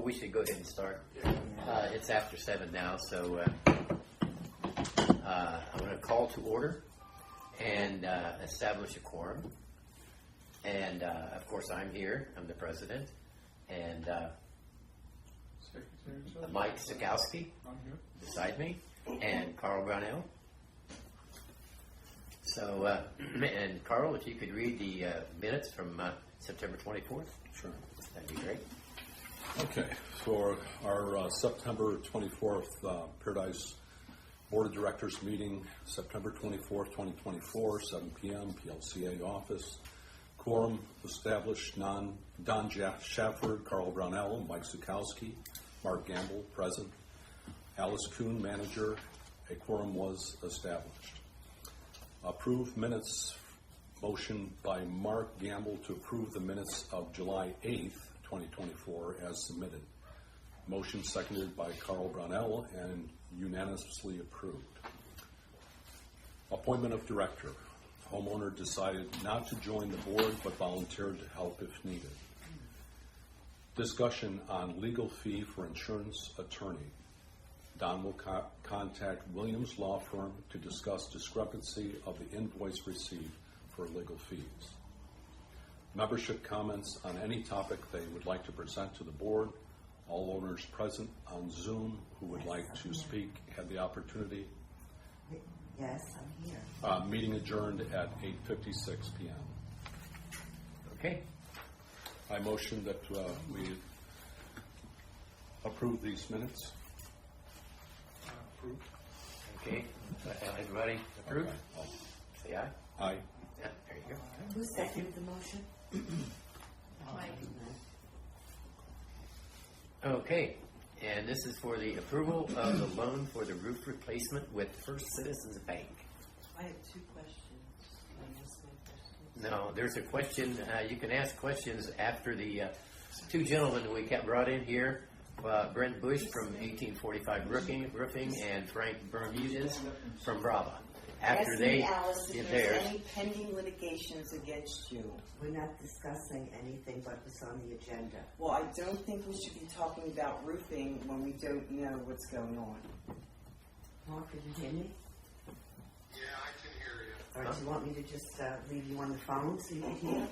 we should go ahead and start. It's after 7 now, so I'm going to call to order and establish a quorum. And, of course, I'm here. I'm the president. And Mike Sikowski beside me, and Carl Brownell. So, and Carl, if you could read the minutes from September 24th. Sure. That'd be great. Okay, for our September 24th Paradise Board of Directors meeting, September 24th, 2024, 7 p.m., PLCA office. Quorum established, Don Shafford, Carl Brownell, Mike Sikowski, Mark Gamble, present. Alice Kuhn, manager. A quorum was established. Approved minutes, motion by Mark Gamble to approve the minutes of July 8th, 2024 as submitted. Motion seconded by Carl Brownell and unanimously approved. Appointment of director. Homeowner decided not to join the board but volunteered to help if needed. Discussion on legal fee for insurance attorney. Don will contact Williams Law Firm to discuss discrepancy of the invoice received for legal fees. Membership comments on any topic they would like to present to the board. All owners present on Zoom who would like to speak have the opportunity. Yes, I'm here. Meeting adjourned at 8:56 p.m. Okay. I motion that we approve these minutes. Approved. Okay. Everybody approved? Okay. Say aye. Aye. Yeah, there you go. Who seconded the motion? Okay. And this is for the approval of the loan for the roof replacement with First Citizens Bank. I have two questions. Can I ask my question? No, there's a question. You can ask questions after the two gentlemen we brought in here, Brent Bush from 1845 Roofing and Frank Bermudez from Brava. After they get theirs. Any pending litigations against you? We're not discussing anything but what's on the agenda. Well, I don't think we should be talking about roofing when we don't know what's going on. Mark, can you hear me? Yeah, I can hear you. Or do you want me to just leave you on the phone so you can hear?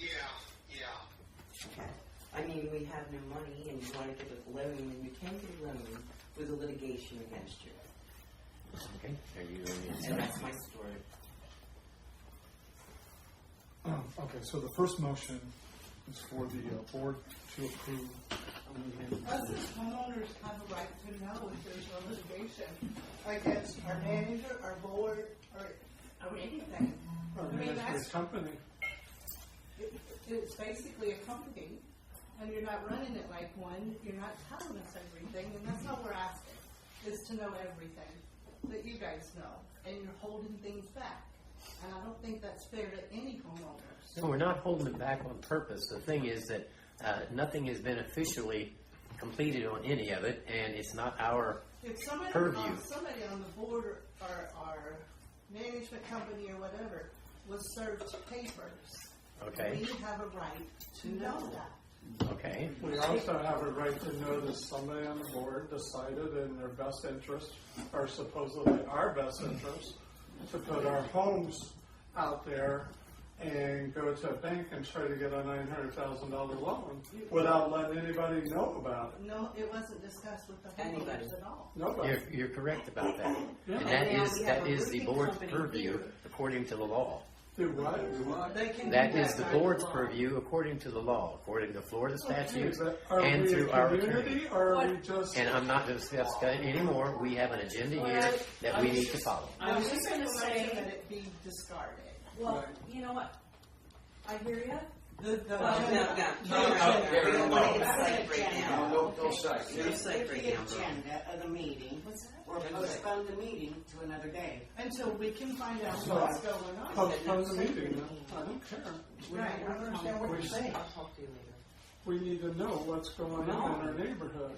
Yeah. Okay. I mean, we have no money and you want to get a loan, and you can't get a loan with a litigation against you. Okay, are you And that's my story. Okay, so the first motion is for the board to approve. Us as homeowners have a right to know if there's no litigation against our manager, our board, or anything. Or I mean, that's company. It's basically a company, and you're not running it like one. You're not telling us everything, and that's all we're asking, is to know everything that you guys know, and you're holding things back. And I don't think that's fair to any homeowners. No, we're not holding it back on purpose. The thing is that nothing has been officially completed on any of it, and it's not our purview. Somebody on the board or our management company or whatever was served papers. Okay. We have a right to know that. Okay. We also have a right to know that somebody on the board decided in their best interest, or supposedly our best interest, to put our homes out there and go to a bank and try to get a $900,000 loan without letting anybody know about it. No, it wasn't discussed with the homeowners at all. Nobody. You're correct about that. Yeah. And And that now we is have a the roofing board's company purview here. according to the law. Do what? They can That do is the by board's law. purview according to the law, according to Florida statutes Are and we through a our community, attorney. or are we just... And I'm not discussing it anymore. We have an agenda here that we need to follow. I was just going to say that it be discarded. Well, you know what? I hear you. No. Don't say right now. the agenda of the meeting, or postpone the meeting to another day. Until we can find out So, what's going on. Postpone the meeting, then. I don't care. Right, I don't understand what you're saying. I'll talk to you later. We need to know what's going on in our neighborhood.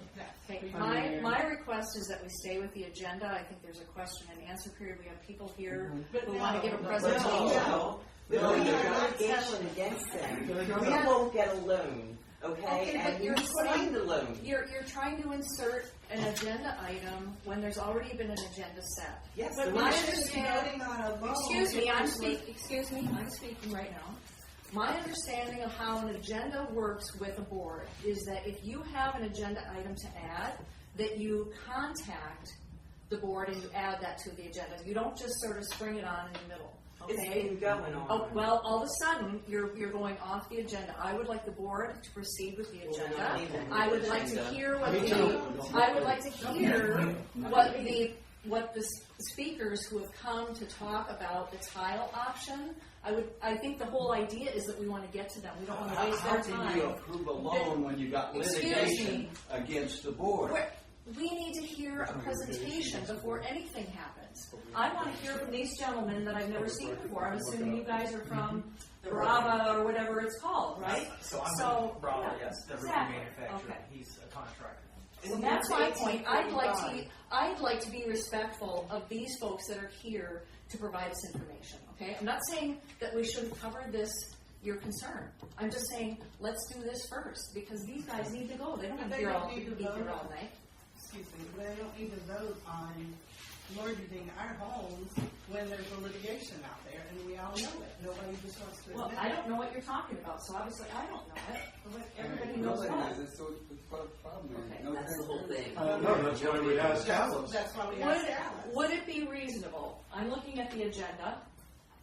Okay, I mean- my request is that we stay with the agenda. I think there's a question and answer period. We have people here who want to give a presentation. No, you're not action against them. We won't get a loan okay, but and you you're decline saying- the loan. You're trying to insert an agenda item when there's already been an agenda set. Yes, But the we I money shouldn't be understand- voting on a loan. Excuse me, if I'm it's like- speaking right now. My understanding of how an agenda works with a board is that if you have an agenda item to add, that you contact the board and you add that to the agenda. You don't just sort of spring it on in the middle. It's Okay? been going on. Oh, well, all of a sudden, you're going off the agenda. I would like the board to proceed with the Well, agenda. we don't need that I would like to agenda. hear what the speakers who have come to talk about the tile option. I think the whole idea is that we want to get to them. We don't want to waste How their can you time. approve a loan when you got Excuse litigation me. against the board? We need to hear a presentation before anything happens. I want to hear from these gentlemen that I've never seen before. I'm assuming you guys are from Brava or whatever it's called, right? So I'm with Brava, yes, the roofing exactly. manufacturer. Okay. He's a contractor. So that's my point. I'd like to be respectful of these folks that are here to provide us information, okay? I'm not saying that we shouldn't cover this, your concern. I'm just saying, let's do this first, because these guys need to go. They don't But want they to don't be need to here vote. all night. Excuse me, they don't need to vote on mortgaging our homes when there's a litigation out there, and we all know it. Nobody just wants to Well, admit I it. don't know what you're talking about, so obviously I don't know it. But everybody knows Nobody what. knows it, so it's what a problem is. Okay, Nobody That's the whole thing. No, that's why we asked Alice. That's why we asked Alice. Would it be reasonable, I'm looking at the agenda,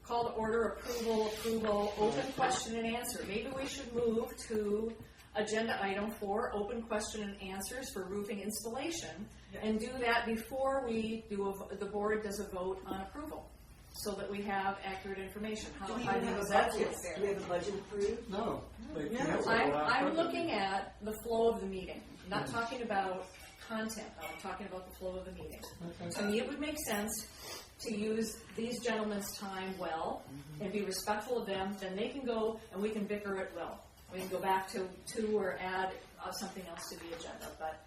call to order, approval, open question and answer. Maybe we should move to agenda item 4, open question and answers for roofing installation, and do that before we do, the board does a vote on approval, so that we have accurate information. Do we How even have a does that budget? feel? Do we have a budget approved? No. They No, canceled I'm last looking at the flow of the meeting, not talking about content, I'm talking about the flow of the meeting. To me, it would make sense to use these gentlemen's time well and be respectful of them, then they can go and we can bicker at will. We can go back to or add something else to the agenda, but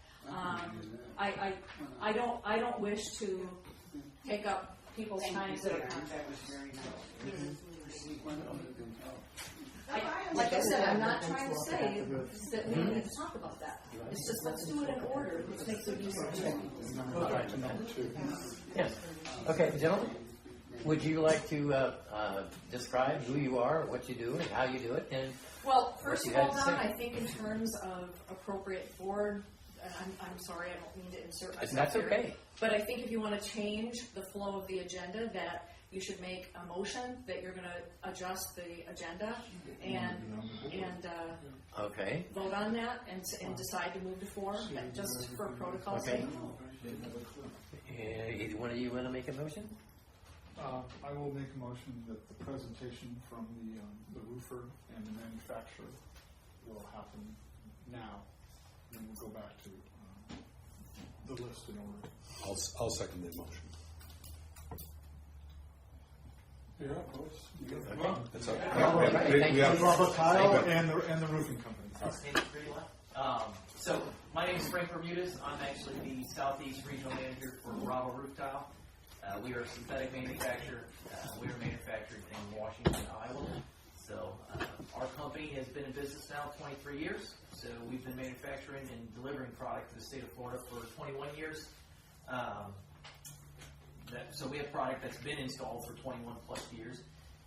I don't wish to take up people's times that are That was very nice. like I said, I'm not trying to say that we need to talk about that. It's just, let's do it in order, let's make good use of it. Yes. Okay, gentlemen, would you like to describe who you are, what you do, and how you do it? And Well, first you of all, had to Don, say. I think in terms of appropriate board, I'm sorry, I don't mean to insert myself That's here, okay. but I think if you want to change the flow of the agenda, that you should make a motion that you're going to adjust the agenda and Okay. vote on that and decide to move to 4, just for protocol Okay. sake. Either one of you want to make a motion? I will make a motion that the presentation from the roofer and the manufacturer will happen now. Then we'll go back to the list in order. I'll second the motion. Yeah, folks. Okay. It's okay. right, We- thank we you. have- Brava Tile Okay. and the roofing company. So my name is Frank Bermudez. I'm actually the Southeast Regional Manager for Brava Tile. We are a synthetic manufacturer. We are manufactured in Washington, Iowa. So our company has been in business now 23 years. So we've been manufacturing and delivering product to the state of Florida for 21 years. So we have product that's been installed for 21 plus years.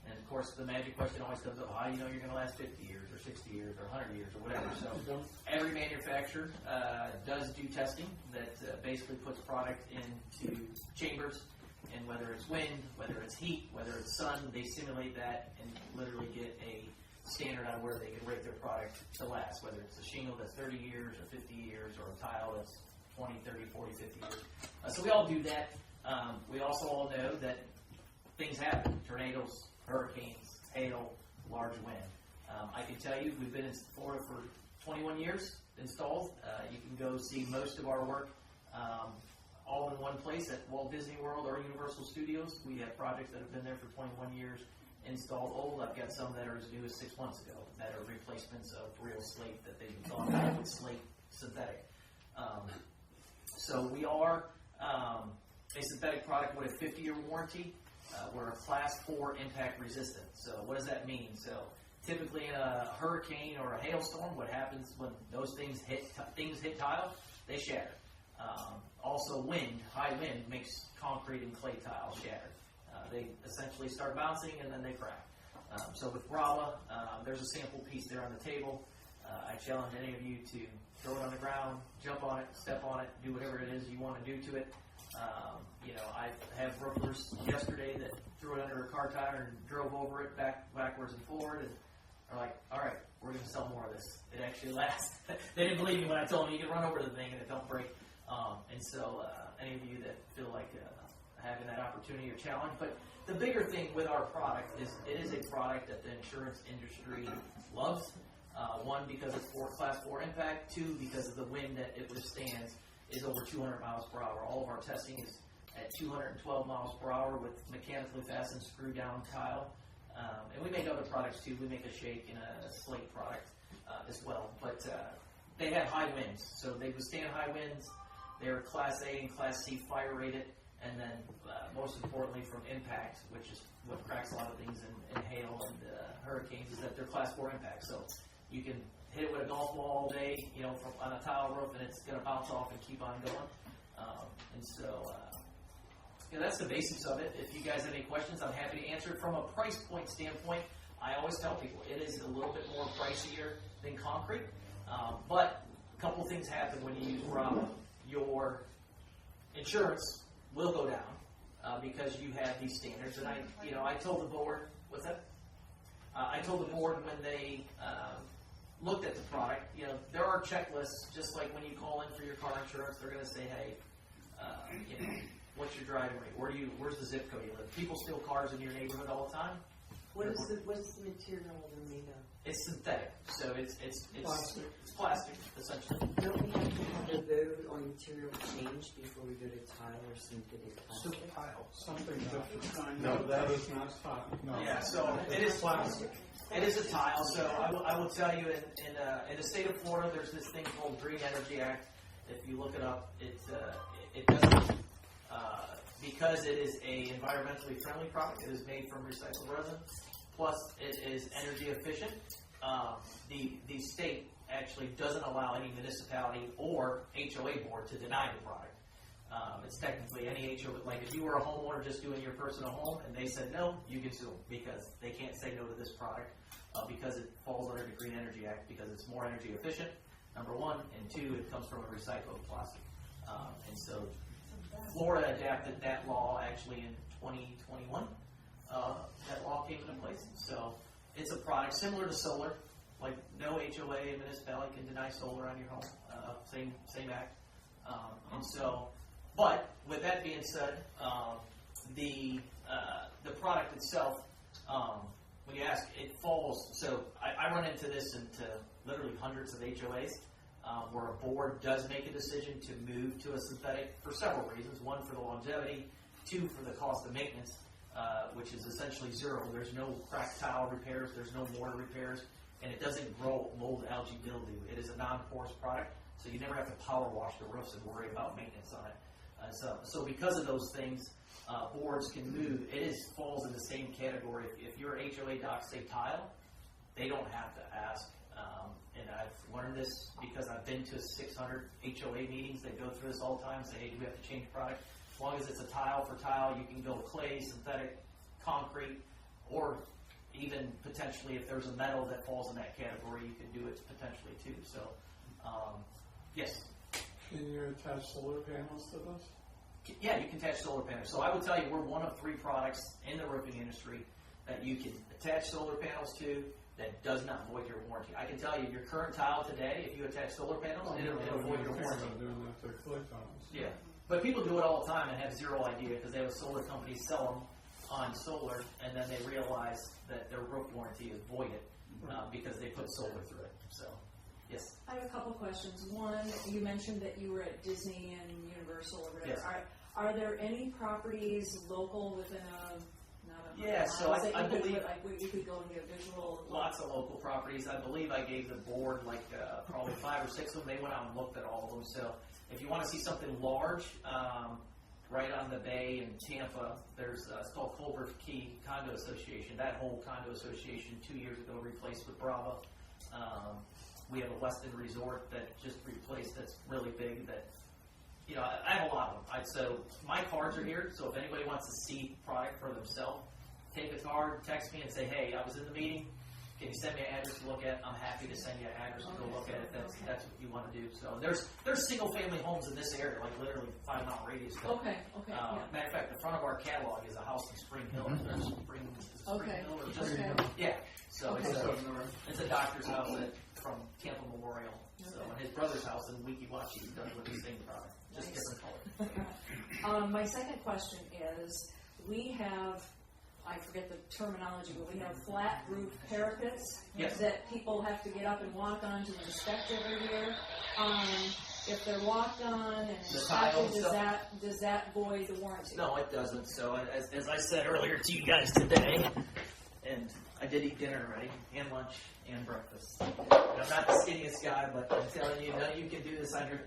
And of course, the magic question always comes up: how do you know you're going to last 50 years, or 60 years, or 100 years, or whatever? So every manufacturer does do testing that basically puts product into chambers, and whether it's wind, whether it's heat, whether it's sun, they simulate that and literally get a standard on where they can rate their product to last, whether it's a shingle that's 30 years or 50 years, or a tile that's 20, 30, 40, 50 years. So we all do that. We also all know that things happen: tornadoes, hurricanes, hail, large wind. I can tell you, we've been in Florida for 21 years installed. You can go see most of our work all in one place at Walt Disney World or Universal Studios. We have projects that have been there for 21 years installed old. I've got some that are as new as 6 months ago that are replacements of real slate that they've been gone out with slate synthetic. So we are a synthetic product with a 50-year warranty. We're a class 4 impact resistant. So what does that mean? So typically in a hurricane or a hailstorm, what happens when those things hit tile? They shatter. Also, high wind makes concrete and clay tile shatter. They essentially start bouncing and then they crack. So with Brava, there's a sample piece there on the table. I challenge any of you to throw it on the ground, jump on it, step on it, do whatever it is you want to do to it. I have roofers yesterday that threw it under a car tire and drove over it backwards and forward, and are like, all right, we're going to sell more of this. It actually lasts. They didn't believe me when I told them you can run over the thing and it don't break. And so any of you that feel like having that opportunity or challenge. But the bigger thing with our product is it is a product that the insurance industry loves. One, because it's Class 4 impact. Two, because of the wind that it withstands is over 200 miles per hour. All of our testing is at 212 miles per hour with mechanically fastened screw-down tile. And we make other products too. We make a shake and a slate product as well. But they have high winds, so they withstand high winds. They're Class A and Class C fire rated. And then most importantly from impact, which is what cracks a lot of things in hail and hurricanes, is that they're Class 4 impact. So you can hit it with a golf ball all day, on a tile roof, and it's going to bounce off and keep on going. And so that's the basics of it. If you guys have any questions, I'm happy to answer it. From a price point standpoint, I always tell people it is a little bit more pricier than concrete. But a couple things happen when you use Brava. Your insurance will go down because you have these standards. And I told the board, what's that? I told the board when they looked at the product, there are checklists, just like when you call in for your car insurance, they're going to say, hey, what's your driving rate? Where's the zip code you live? People steal cars in your neighborhood all the time. What's the material they're made of? It's synthetic, so it's Plastic. It's plastic, essentially. Don't we have to have a vote on material change before we go to tile or synthetic plastic? Something different. No. That is not tile. No. Yeah, so it is plastic. It is a tile. So I will tell you, in the state of Florida, there's this thing called Green Energy Act. If you look it up, it doesn't because it is a environmentally friendly product. It is made from recycled resin. Plus, it is energy efficient. The state actually doesn't allow any municipality or HOA board to deny the product. It's technically any HOA. Like if you were a homeowner just doing your personal home and they said no, you can sue them because they can't say no to this product because it falls under the Green Energy Act because it's more energy efficient, number one, and two, it comes from a recycled plastic. And so Florida adapted that law actually in 2021. That law came into place. So it's a product similar to solar. Like no HOA and municipality can deny solar on your home. Same act. And so, but with that being said, the product itself, when you ask, it falls. So I run into this into literally hundreds of HOAs where a board does make a decision to move to a synthetic for several reasons. One, for the longevity. Two, for the cost of maintenance. Which is essentially zero. There's no cracked tile repairs, there's no mortar repairs, and it doesn't grow mold, algae, mildew. It is a non-porous product, so you never have to power wash the roofs and worry about maintenance on it. So because of those things, boards can move. It falls in the same category. If your HOA docs say tile, they don't have to ask. And I've learned this because I've been to 600 HOA meetings that go through this all the time and say, hey, do we have to change the product? As long as it's a tile for tile, you can go clay, synthetic, concrete, or even potentially if there's a metal that falls in that category, you can do it potentially too. So, yes? Can you attach solar panels to this? Yeah, you can attach solar panels. So I would tell you we're one of 3 products in the roofing industry that you can attach solar panels to that does not void your warranty. I can tell you your current tile today, if you attach solar panels, it'll void your warranty. Doing that to clay tiles. Yeah. But people do it all the time and have zero idea because they have a solar company sell them on solar and then they realize that their roof warranty is voided because they put solar through it. So, yes? I have a couple questions. One, you mentioned that you were at Disney and Universal or whatever. Yes. Are there any properties local within so I believe where you could go and get a visual. Lots of local properties. I believe I gave the board probably 5 or 6 of them. They went out and looked at all of them. So if you want to see something large, right on the bay in Tampa. There's it's called Culver Key Condo Association. That whole condo association 2 years ago replaced with Brava. We have a Westin Resort that just replaced. That's really big. That I have a lot of them. So my cards are here. So if anybody wants to see product for themselves, take a card, text me, and say, "Hey, I was in the meeting. Can you send me an address to look at?" I'm happy to send you an address to go look at it. That's what you want to do. So there's single family homes in this area, like literally 5 mile radius. Okay. Yeah. Matter of fact, the front of our catalog is a house in Spring Hill. There's Spring Hill or just yeah. So it's a doctor's house from Tampa Memorial. So and his brother's house in Weeki Wachee is done with the same product, just different color. My second question is, we have, I forget the terminology, but we have flat roof parapets that people have to get up and walk on to inspect every year. If they're walked on and inspected, does that void the warranty? No, it doesn't. So as I said earlier to you guys today, and I did eat dinner already, and lunch, and breakfast. And I'm not the skinniest guy, but I'm telling you, none of you can do this on your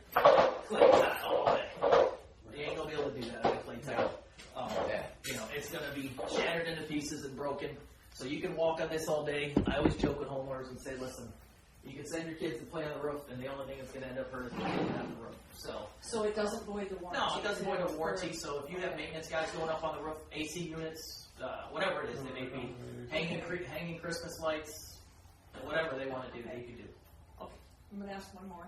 clay tile all day. You ain't gonna be able to do that on a clay tile. It's going to be shattered into pieces and broken. So you can walk on this all day. I always joke with homeowners and say, listen, you can send your kids to play on the roof, and the only thing that's going to end up hurting is getting on the roof. So it doesn't void the warranty? No, it doesn't void the warranty. So if you have maintenance guys going up on the roof, AC units, whatever it is, they may be hanging Christmas lights, whatever they want to do, they can do. Okay, I'm going to ask one more.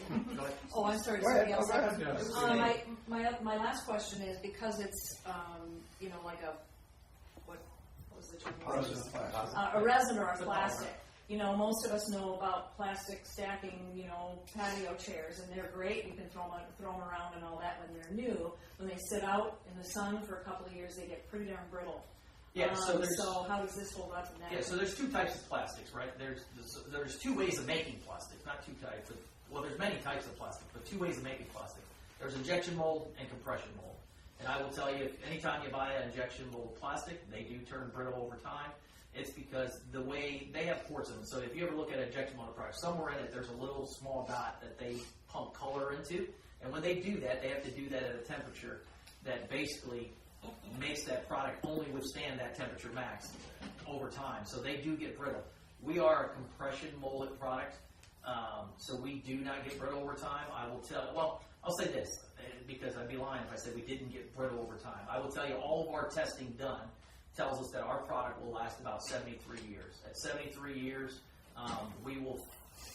Go ahead. Oh, I'm sorry. Somebody else. My last question is, because it's like what was the term? A resin or a plastic. Most of us know about plastic stacking, patio chairs, and they're great. You can throw them around and all that when they're new. When they sit out in the sun for a couple of years, they get pretty darn brittle. Yeah. So how does this hold up in that? Yeah. So there's 2 types of plastics, right? There's 2 ways of making plastic, not 2 types. Well, there's many types of plastic, but 2 ways of making plastic. There's injection mold and compression mold. And I will tell you, anytime you buy an injection mold plastic, they do turn brittle over time. It's because the way they have ports in them. So if you ever look at an injection molded product, somewhere in it there's a little small dot that they pump color into. And when they do that, they have to do that at a temperature that basically makes that product only withstand that temperature max over time. So they do get brittle. We are a compression molded product. So we do not get brittle over time. I'll say this, because I'd be lying if I said we didn't get brittle over time. I will tell you, all of our testing done tells us that our product will last about 73 years. At 73 years, we will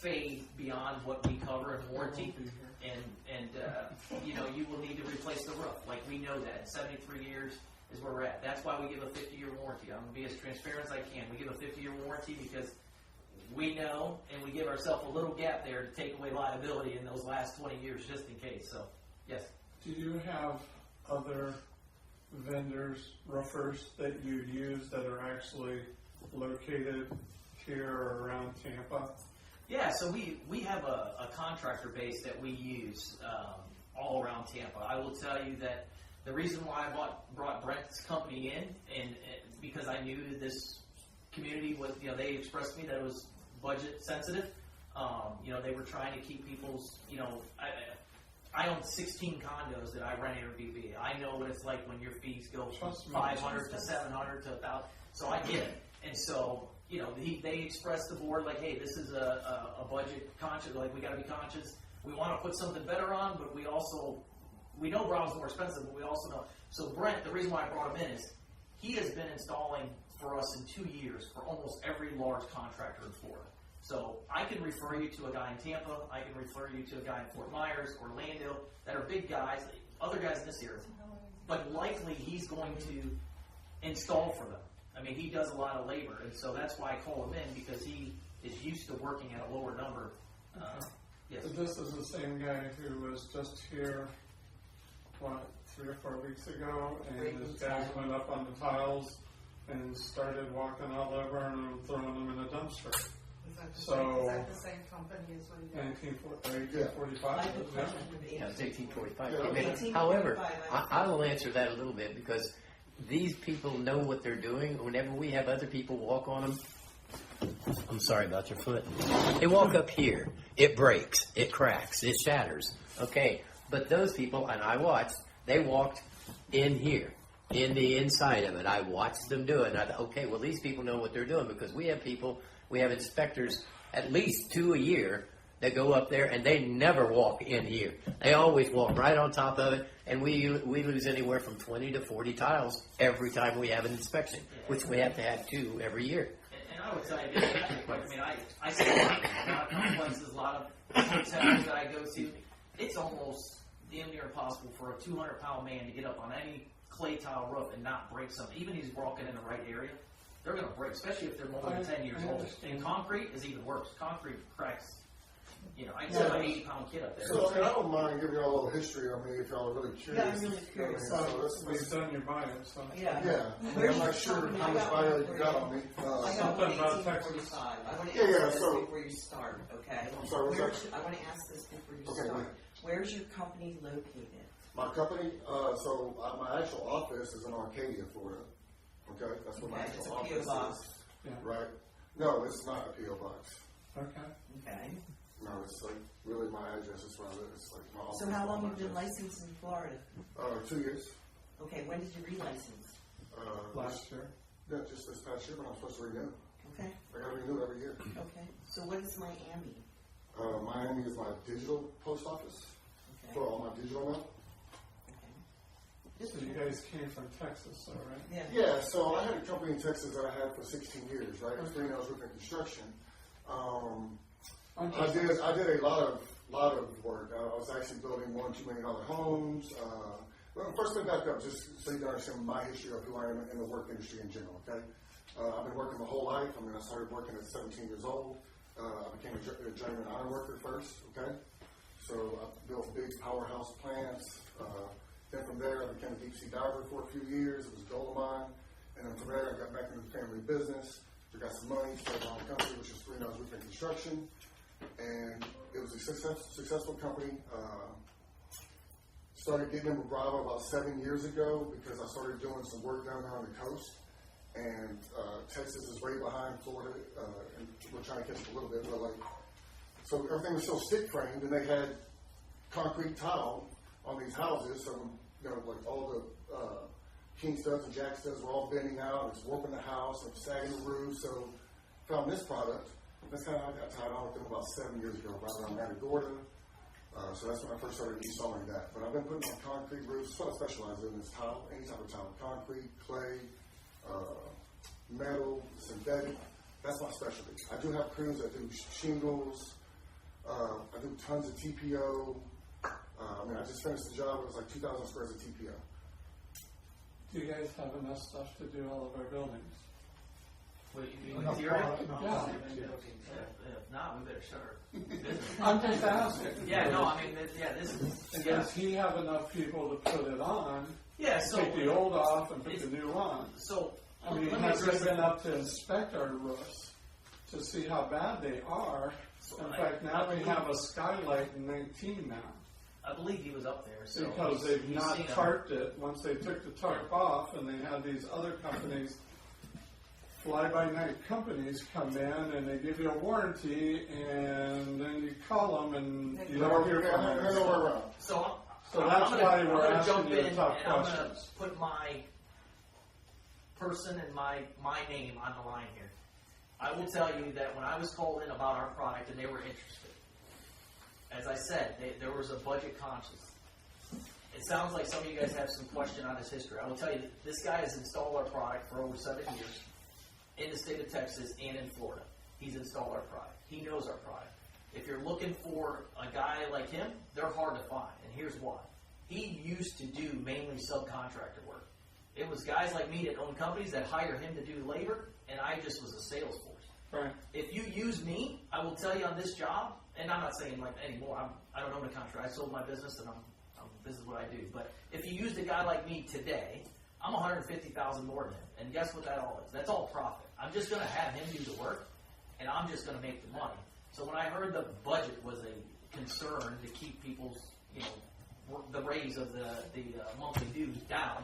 fade beyond what we cover in warranty, and you will need to replace the roof. Like, we know that. 73 years is where we're at. That's why we give a 50-year warranty. I'm going to be as transparent as I can. We give a 50-year warranty because we know, and we give ourselves a little gap there to take away liability in those last 20 years, just in case. So, yes. Do you have other vendors, roofers that you use that are actually located here or around Tampa? Yeah, so we have a contractor base that we use all around Tampa. I will tell you that the reason why I brought Brent's company in, and because I knew that this community was, they expressed to me that it was budget sensitive. They were trying to keep people's, I own 16 condos that I rent Airbnb. I know what it's like when your fees go from 500 to 700 to 1,000. So I get it. And so, they expressed to the board, like, hey, this is a budget conscious, like, we got to be conscious. We want to put something better on, but we know Brava's more expensive, but we also know. So Brent, the reason why I brought him in is he has been installing for us in 2 years for almost every large contractor in Florida. So I can refer you to a guy in Tampa. I can refer you to a guy in Fort Myers, Orlando, that are big guys, other guys in this area. But likely he's going to install for them. I mean, he does a lot of labor, and so that's why I call him in, because he is used to working at a lower number. Yes. So this is the same guy who was just here, 3 or 4 weeks ago, and his guys went up on the tiles and started walking all over and throwing them in a dumpster. Is that the same company as what you got? 1845? Yeah, it's 1845. However, I will answer that a little bit, because these people know what they're doing. Whenever we have other people walk on them, I'm sorry about your foot. They walk up here. It breaks. It cracks. It shatters. Okay. But those people, and I watched, They walked in here, in the inside of it. I watched them do it, and I thought, okay, well, these people know what they're doing, because we have inspectors, at least 2 a year, that go up there, and they never walk in here. They always walk right on top of it, and we lose anywhere from 20 to 40 tiles every time we have an inspection, which we have to have 2 every year. And I would tell you, I mean, I see a lot of complexes, a lot of hotels that I go to. It's almost damn near impossible for a 200-pound man to get up on any clay tile roof and not break something. Even if he's walking in the right area, they're going to break, especially if they're more than 10 years old. And concrete is even worse. Concrete cracks. You know, I can tell an 80-pound kid up there. So, I don't mind giving y'all a little history. I mean, if y'all are really curious. Yeah, I'm really curious. We've done your bio, so. Yeah. Yeah, I mean, I'm not sure how much bio you got on me. I got Something about 1845. I want to Yeah, ask yeah, this so- before you start, okay? I'm sorry, what's Where's- that? I want to ask this before you Okay, start. wait. Where's your company located? My company, my actual office is in Arcadia, Florida. Okay, that's where my Okay, it's actual a P.O. office box. is. Yeah. Right? No, it's not a P.O. box. Okay. Okay. No, it's like really my address is where I live. It's like my office. So how long my have you been address. licensed in Florida? 2 years. Okay, when did you relicense? Last year. Yeah, just this past year, but I'm supposed to renew. Okay. I got to renew every year. Okay. So what is Miami? Miami is my digital post office Okay. for all my digital mail. Okay. So you guys came from Texas, so right? Yeah. Yeah, so I had a company in Texas that I had for 16 years, right? It's Greenhouse Roofing Construction. I did a lot of work. I was actually building $1 $2 million homes. Well, first, let me back up just so you can understand my history of who I am in the work industry in general. Okay, I've been working my whole life. I mean, I started working at 17 years old. I became a journeyman iron worker first. Okay, so I built big powerhouse plants. Then from there, I became a deep sea diver for a few years. It was a gold mine, and then from there, I got back into the family business. I got some money, started my own company, which is Greenhouse Roofing Construction, and it was a successful company. Started getting into Brava about 7 years ago because I started doing some work down there on the coast, and Texas is right behind Florida, and we're trying to catch up a little bit, but like, so everything was still stick framed, and they had concrete tile on these houses, so you know, like all the king studs and jack studs were all bending out, it's warping the house, and sagging the roof. So found this product. That's kind of how I got tied on with them about 7 years ago, right around Matagorda. So that's when I first started installing that. But I've been putting on concrete roofs. What I specialize in is tile, any type of tile, concrete, clay, metal, synthetic. That's my specialty. I do have crews that do shingles. I do tons of TPO. I mean, I just finished the job. It was like 2,000 squares of TPO. Do you guys have enough stuff to do all of our buildings? Wait, you mean Enough material? product, enough Yeah. product, yes. If not, we better start. I'm just asking. Yeah, no, I mean, this is. And does he have enough people to put it on, Yeah, so. take the old off and put the new on? So, I mean, let me has he address been up to inspect our roofs to see how bad they are? In fact, now we have a skylight in 19 now. I believe he was up there, so. Because they've he's not seen 'em. tarped it, once they took the tarp off, and they had these other companies, fly-by-night companies come in, and they give you a warranty, and then you call them, and you don't hear from them. They're nowhere around. So that's why we're I'm gonna asking jump you the in tough and I'm gonna questions. put my person and my name on the line here. I will tell you that when I was called in about our product and they were interested, as I said, there was a budget conscious. It sounds like some of you guys have some question on his history. I will tell you that this guy has installed our product for over 7 years in the state of Texas and in Florida. He's installed our product. He knows our product. If you're looking for a guy like him, they're hard to find, and here's why. He used to do mainly subcontractor work. It was guys like me that own companies that hire him to do labor, and I just was a sales force. Right. If you use me, I will tell you on this job, and I'm not saying like anymore. I don't own a contract. I sold my business, and this is what I do. But if you used a guy like me today, I'm $150,000 more than him. And guess what that all is? That's all profit. I'm just going to have him do the work, and I'm just going to make the money. So when I heard the budget was a concern to keep people's, the raise of the monthly dues down,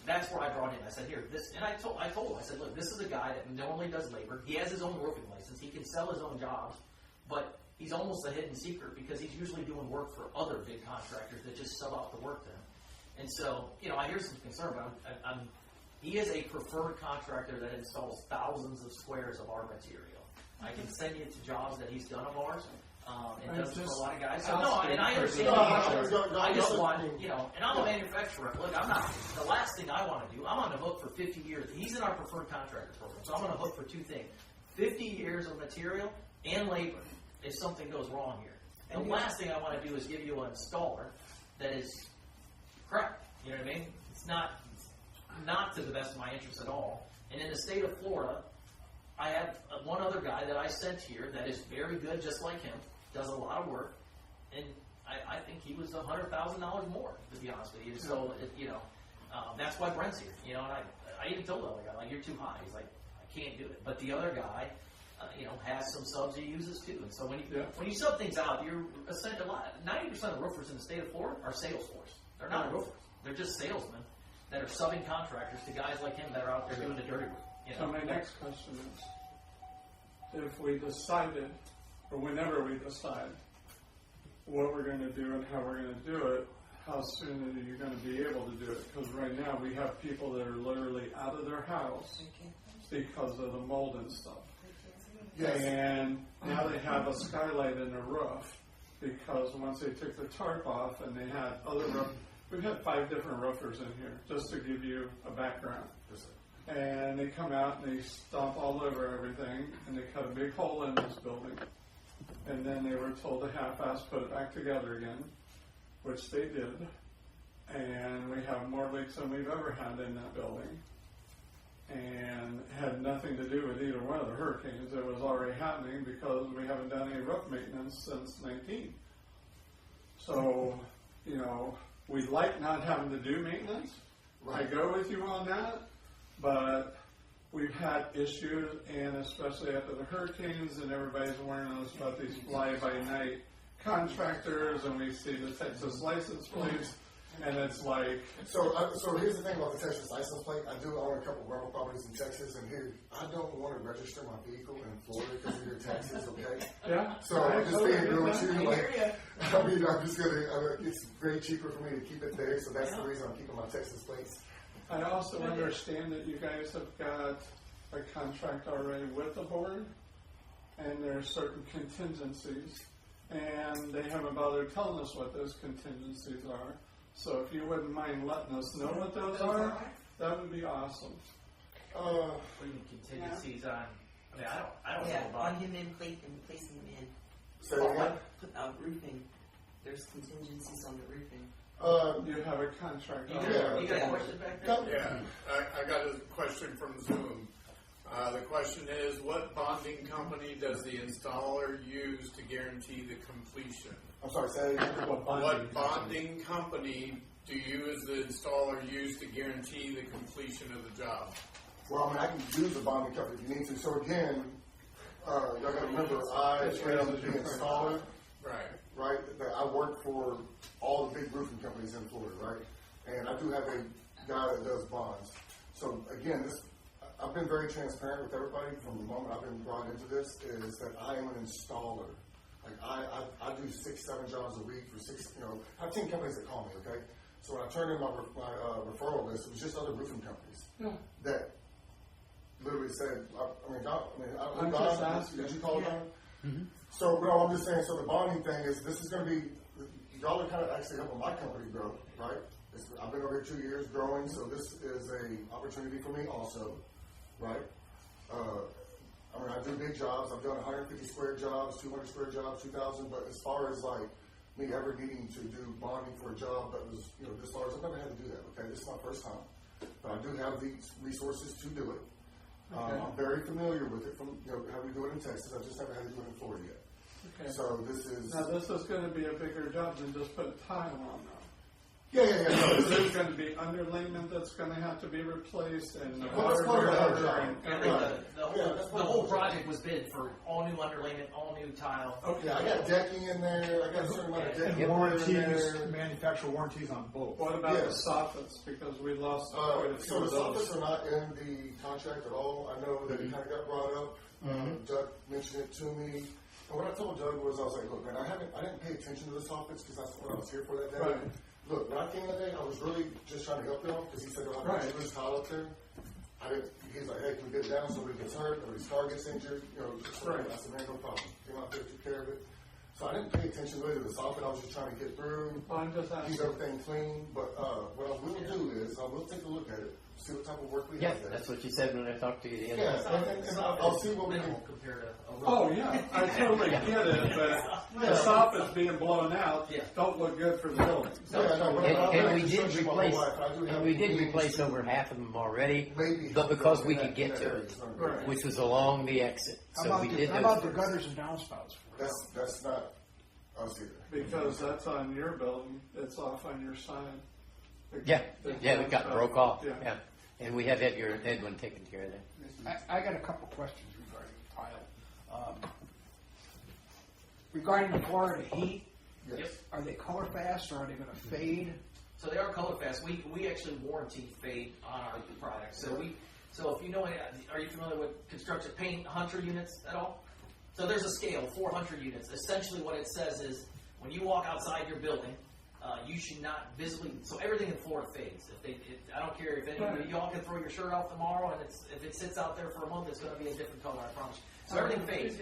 that's where I brought in. I said, here, this, and I told him, I said, look, this is a guy that normally does labor. He has his own roofing license. He can sell his own jobs, but he's almost a hidden secret because he's usually doing work for other big contractors that just sub out the work to him. And so, I hear some concern, but he is a preferred contractor that installs thousands of squares of our material. I can send you to jobs that he's done of ours, and does it for a lot of guys. So, no, and I understand. I just want, and I'm a manufacturer. Look, I'm not, the last thing I want to do, I'm on the hook for 50 years. He's in our preferred contractor program, so I'm on the hook for 2 things. 50 years of material and labor if something goes wrong here. The last thing I want to do is give you an installer that is crap. You know what I mean? It's not to the best of my interest at all. And in the state of Florida, I have one other guy that I sent here that is very good, just like him, does a lot of work, and I think he was $100,000 more, to be honest with you. So, that's why Brent's here. And I even told the other guy, like, you're too high. He's like, I can't do it. But the other guy, has some subs he uses too. And so when you sub things out, you're essentially 90% of roofers in the state of Florida are sales force. They're not roofers. They're just salesmen that are subbing contractors to guys like him that are out there doing the dirty work. So my next question is, if we decided, or whenever we decide what we're going to do and how we're going to do it, how soon are you going to be able to do it? Because right now we have people that are literally out of their house because of the mold and stuff. Yes. And now they have a skylight in the roof because once they took the tarp off and they had other roof, we've had 5 different roofers in here, just to give you a background. And they come out and they stomp all over everything, and they cut a big hole in this building. And then they were told to half-ass put it back together again, which they did. And we have more leaks than we've ever had in that building. And it had nothing to do with either one of the hurricanes. It was already happening because we haven't done any roof maintenance since 19. So, we like not having to do maintenance. I go with you on that. But we've had issues, and especially after the hurricanes, and everybody's warning us about these fly-by-night contractors, and we see the Texas license plates, and it's like... So here's the thing about the Texas license plate. I do own a couple of rental properties in Texas, and here, I don't want to register my vehicle in Florida because of your taxes, okay? Yeah. So I'm just being real with you. I'm just going to, it's way cheaper for me to keep it there, so that's the reason I'm keeping my Texas plates. I also understand that you guys have got a contract already with the board, and there are certain contingencies, and they haven't bothered telling us what those contingencies are. So if you wouldn't mind letting us know what those are, that would be awesome. What do you mean contingencies on? I don't know about. On him and placing him in. Say again? Roofing. There's contingencies on the roofing. You have a contract. You got a question back there? Yeah, I got a question from Zoom. The question is, what bonding company does the installer use to guarantee the completion? I'm sorry, say again? What bonding company do you as the installer use to guarantee the completion of the job? Well, I can use a bonding company if you need to. So again, y'all got to remember, I am the installer. Right? That I work for all the big roofing companies in Florida, right? And I do have a guy that does bonds. So again, I've been very transparent with everybody from the moment I've been brought into this, is that I am an installer. Like I do 6-7 jobs a week for 6, I have 10 companies that call me, okay? So when I turned in my referral list, it was just other roofing companies that literally said, did you call it Don? Mm-hmm. So, no, I'm just saying, so the bonding thing is, this is going to be, y'all are kind of actually helping my company grow, right? I've been over here 2 years growing, so this is an opportunity for me also, right? I do big jobs. I've done 150 square jobs, 200 square jobs, 2,000, but as far as like me ever needing to do bonding for a job that was, this large, I've never had to do that, okay? This is my first time. But I do have these resources to do it. I'm very familiar with it from how we do it in Texas. I just haven't had to do it in Florida yet. Okay. So this is... Now this is going to be a bigger job than just put tile on now. Yeah. No, there's going to be underlayment that's going to have to be replaced, and the whole project was bid for all new underlayment, all new tile. Okay, I got decking in there. I got a certain amount of decking warranties, in there. manufacturer warranties on both. What about the soffits? Because we lost quite a few so the of those. soffits are not in the contract at all. I know that it kind of got brought up. Doug mentioned it to me. And what I told Doug was, I was like, look, man, I didn't pay attention to the soffits because that's what I was here for that day. Right. Look, when I came that day, I was really just trying to help them because he said, "Oh, I got you this tile up there." He's like, "Hey, can we get it down so we gets hurt or his car gets injured?" You know, just right. I said, "Man, no problem." Came out there, took care of it. So I didn't pay attention really to the soffit. I was just trying to get through, keep everything clean. But what I will do is I will take a look at it, see what type of work we have there. That's what you said when I talked to you the other Yeah, day. and I'll see what we can. Compared to a Oh, yeah, I totally get it, but the soffit's being blown out, don't look good for the building. And we did replace over half of them already, but because we could get to it, which was along the exit. So we did How about those the gutters and downspouts? That's not us either. Because that's on your building, it's off on your side. Yeah, it got broke off, Yeah. yeah. And we have had your Edwin taking care of that. I got a couple questions regarding the tile. Regarding the Florida heat, Yes. are they color fast or are they going to fade? So they are color fast. We actually warranty fade on our products. So if you know, are you familiar with construction paint hunter units at all? So there's a scale, 400 units. Essentially what it says is when you walk outside your building, you should not visibly, so everything in Florida fades. I don't care if any, you all can throw your shirt off tomorrow and if it sits out there for a month, it's going to be a different color, I promise you. So everything fades.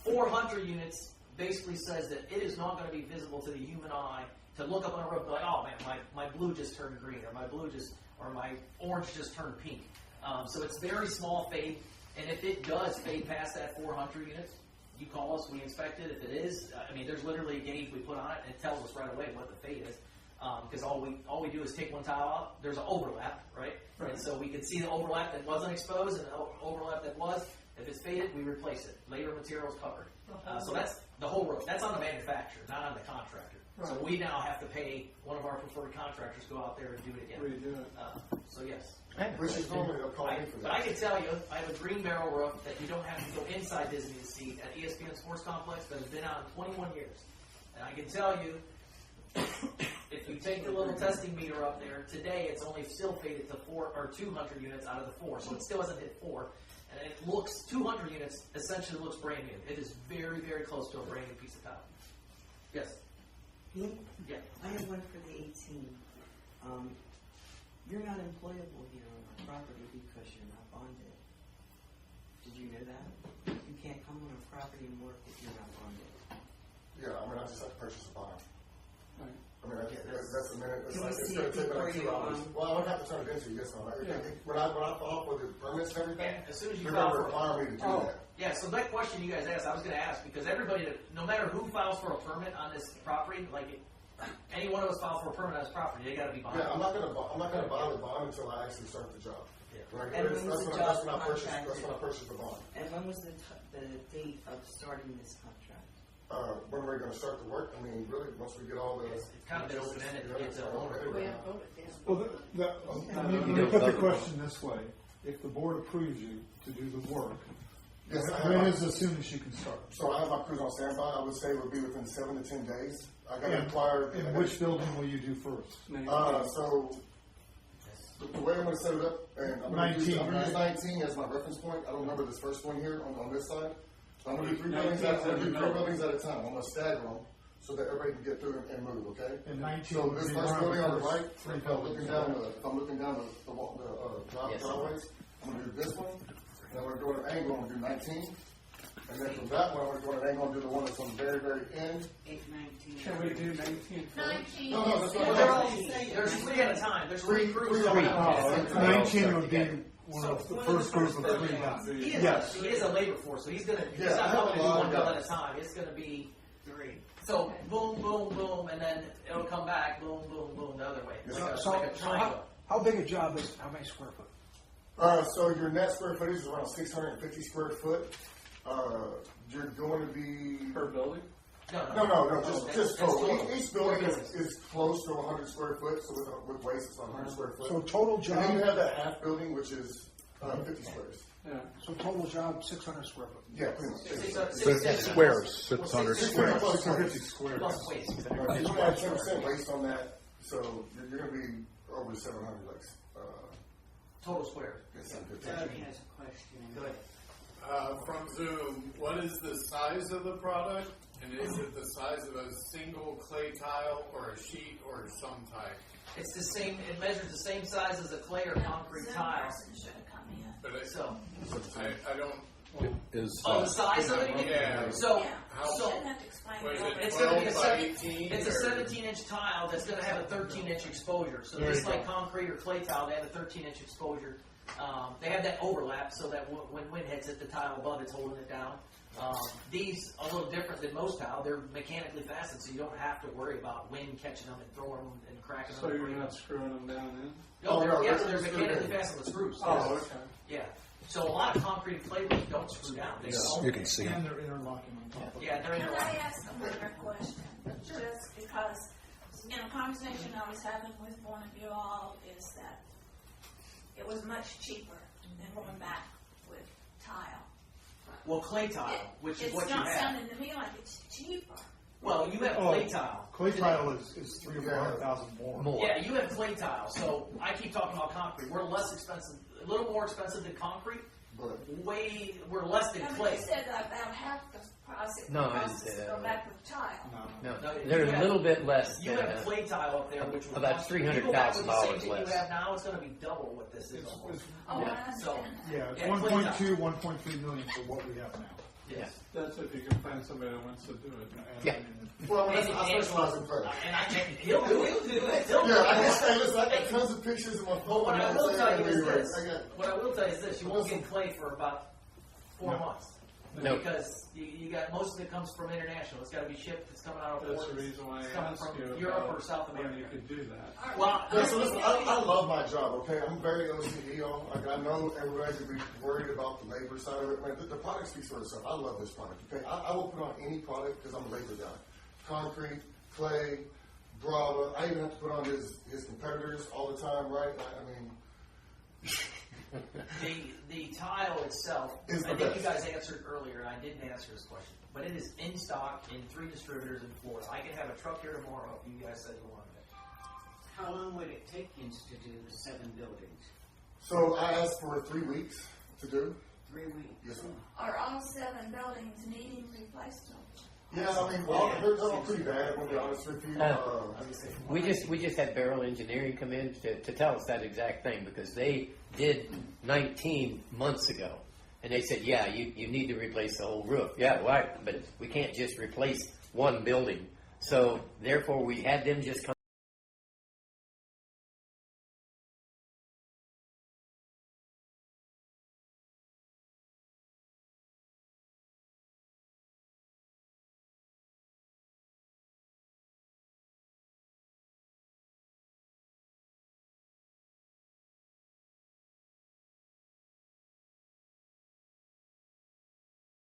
400 units basically says that it is not going to be visible to the human eye to look up on a roof and be like, oh man, my blue just turned green, or my orange just turned pink. So it's very small fade, and if it does fade past that 400 units, you call us, we inspect it. If it is, there's literally a gauge we put on it, and it tells us right away what the fade is. Because all we do is take one tile out. There's an overlap, right? And so we can see the overlap that wasn't exposed and the overlap that was. If it's faded, we replace it. Later materials covered. So that's the whole roof. That's on the manufacturer, not on the contractor. Right. So we now have to pay one of our preferred contractors to go out there and do it again. Redo it. So yes. Which is normally they'll call me for that. But I can tell you, I have a green barrel roof that you don't have to go inside Disney's seat at ESPN Sports Complex that has been out in 21 years. And I can tell you, if you take the little testing meter up there, today it's only still faded to 200 units out of the 4, so it still hasn't hit 4. And it looks, 200 units essentially looks brand new. It is very, very close to a brand new piece of tile. Yes? Yeah. I have one for the 18. You're not employable here on our property because you're not bonded. Did you know that? You can't come on our property and work if you're not bonded. Yeah, I just have to purchase a bond. Right. That's a minute. It's going to take like 2 hours. Well, I would have to turn it into you, yes, no. When I file for the permits and everything, as soon as you they're file going to require me to do that. Yeah, so that question you guys asked, I was going to ask, because everybody, no matter who files for a permit on this property, any one of us file for a permit on this property, they got to be bonded. Yeah, I'm not going to buy the bond until I actually start the job. And when was the job contracted? That's when I purchased the bond. And when was the date of starting this contract? When we're going to start the work? Really, once we get all the... It's kind of been open-ended to get to owner. Well, let me put the question this way. If the board approves you to do the work, when is as soon as you can start? So I have my crews on standby. I would say it would be within 7 to 10 days. I got to acquire... And which building will you do first? So the way I'm going to set it up, and I'm going to use 19 as my reference point. I don't remember this first one here on this side. So I'm going to do 3 buildings at a time. I'm going to stagger them so that everybody can get through and move, okay? And 19 so this first building on the right, if I'm looking down the driveways, I'm going to do this one. And I'm going to go at an angle, I'm going to do 19. And then from that one, I'm going to go at an angle and do the one that's on the very, very end. 8-19. Can we do 19? 19. No, that's what There's 3 at a time. There's 3 crews. 19 would be one of the first group of 3 guys. Yes. He is a labor force, so he's not going to do one bill at a time. It's going to be 3. So boom, boom, boom, and then it'll come back, boom, boom, boom, the other way. Like a triangle. How big a job is it? How many square foot? So your net square footage is around 650 square foot. You're going to be... Per building? No, just total. Each building is close to 100 square foot, so with waste it's 100 square foot. So total job... And then you have that half building, which is 50 squares. Yeah. So total job, 600 square foot. Yeah, pretty much. 600 squares. 650 squares. Plus waste. You got 10% waste on that, so you're going to be over 700 total square. Doug has a question. Go ahead. From Zoom, what is the size of the product And is it the size of a single clay tile or a sheet or some type? It's the same, it measures the same size as a clay or concrete tile. But So, I don't. Is, oh, the size of it? Yeah. So, How, so what is it, it's going to be 12 by 18? it's a or- 17-inch tile that's going to have a 13-inch exposure. So There just you like go. concrete or clay tile, they have a 13-inch exposure. They have that overlap so that when wind hits it, the tile above it's holding it down. These are a little different than most tile. They're mechanically fastened, so you don't have to worry about wind catching them and throwing them and cracking So them. you're not screwing them down in? No, they're, Oh, no, yes, they're they're screwed mechanically in. fastened with screws. Oh, okay. Yeah. So a lot of concrete and clay roofs don't screw down. They don't. you can see. And they're interlocking on top of it. Yeah, they're in Can there. I ask a better question? Just because, conversation I was having with one of you all is that it was much cheaper than going back with tile. Well, clay tile, which is what It's you not have. sounding to me like it's cheaper. Well, you have Oh, clay tile. Clay tile is 300,000 or 400,000 more. More. Yeah, you have clay tile. So I keep talking about concrete. We're less expensive, a little more expensive than concrete. But We're less than I mean, clay. you said that about half the price it No, I costs didn't say to that. go back with tile. No, No, they're you a have- little bit less You than have clay tile up there, which will about cost you- if you go back with the $300,000 same thing less. you have now, it's going to be double what this is. almost. Oh, Yeah. I understand that. Yeah, it's Yeah, clay 1.2, 1.3 million for what we have now. Yes. That's if you can find somebody that wants to do it. Yeah. well, I specialize in clay. And I can, he'll do it. He'll do Yeah, I it. just say, listen, I got tons of pictures of my phone. But what I will tell you is this. I got, What I will tell you is this. You won't get clay for about 4 No. months. No. Because you got most of it comes from international. It's got to be shipped. It's coming out of That's ports. the reason why I It's coming asked from you Europe about or South when you America. could do that. Well, yeah, so listen, I love my job, okay? I'm very OCD on. Like, I know everybody's going to be worried about the labor side of it. Man, the product speaks for itself. I love this product, okay? I will put on any product because I'm a labor guy. Concrete, clay, Brava. I even have to put on his competitors all the time, right? I mean, the tile itself, Is the I think you best. guys answered earlier, and I didn't answer this question, but it is in stock in 3 distributors in Florida. I can have a truck here tomorrow if you guys said you wanted it. How long would it take you to do the 7 buildings? so I asked for 3 weeks to do. 3 weeks? Yes, ma'am. Are all 7 buildings needing replacement? Yeah, I mean, they're all pretty bad, I'm going to be honest with you. We just had Barrel Engineering come in to tell us that exact thing because they did 19 months ago, and they said, yeah, you need to replace the whole roof. Yeah, right, but we can't just replace one building. So therefore, we had them just come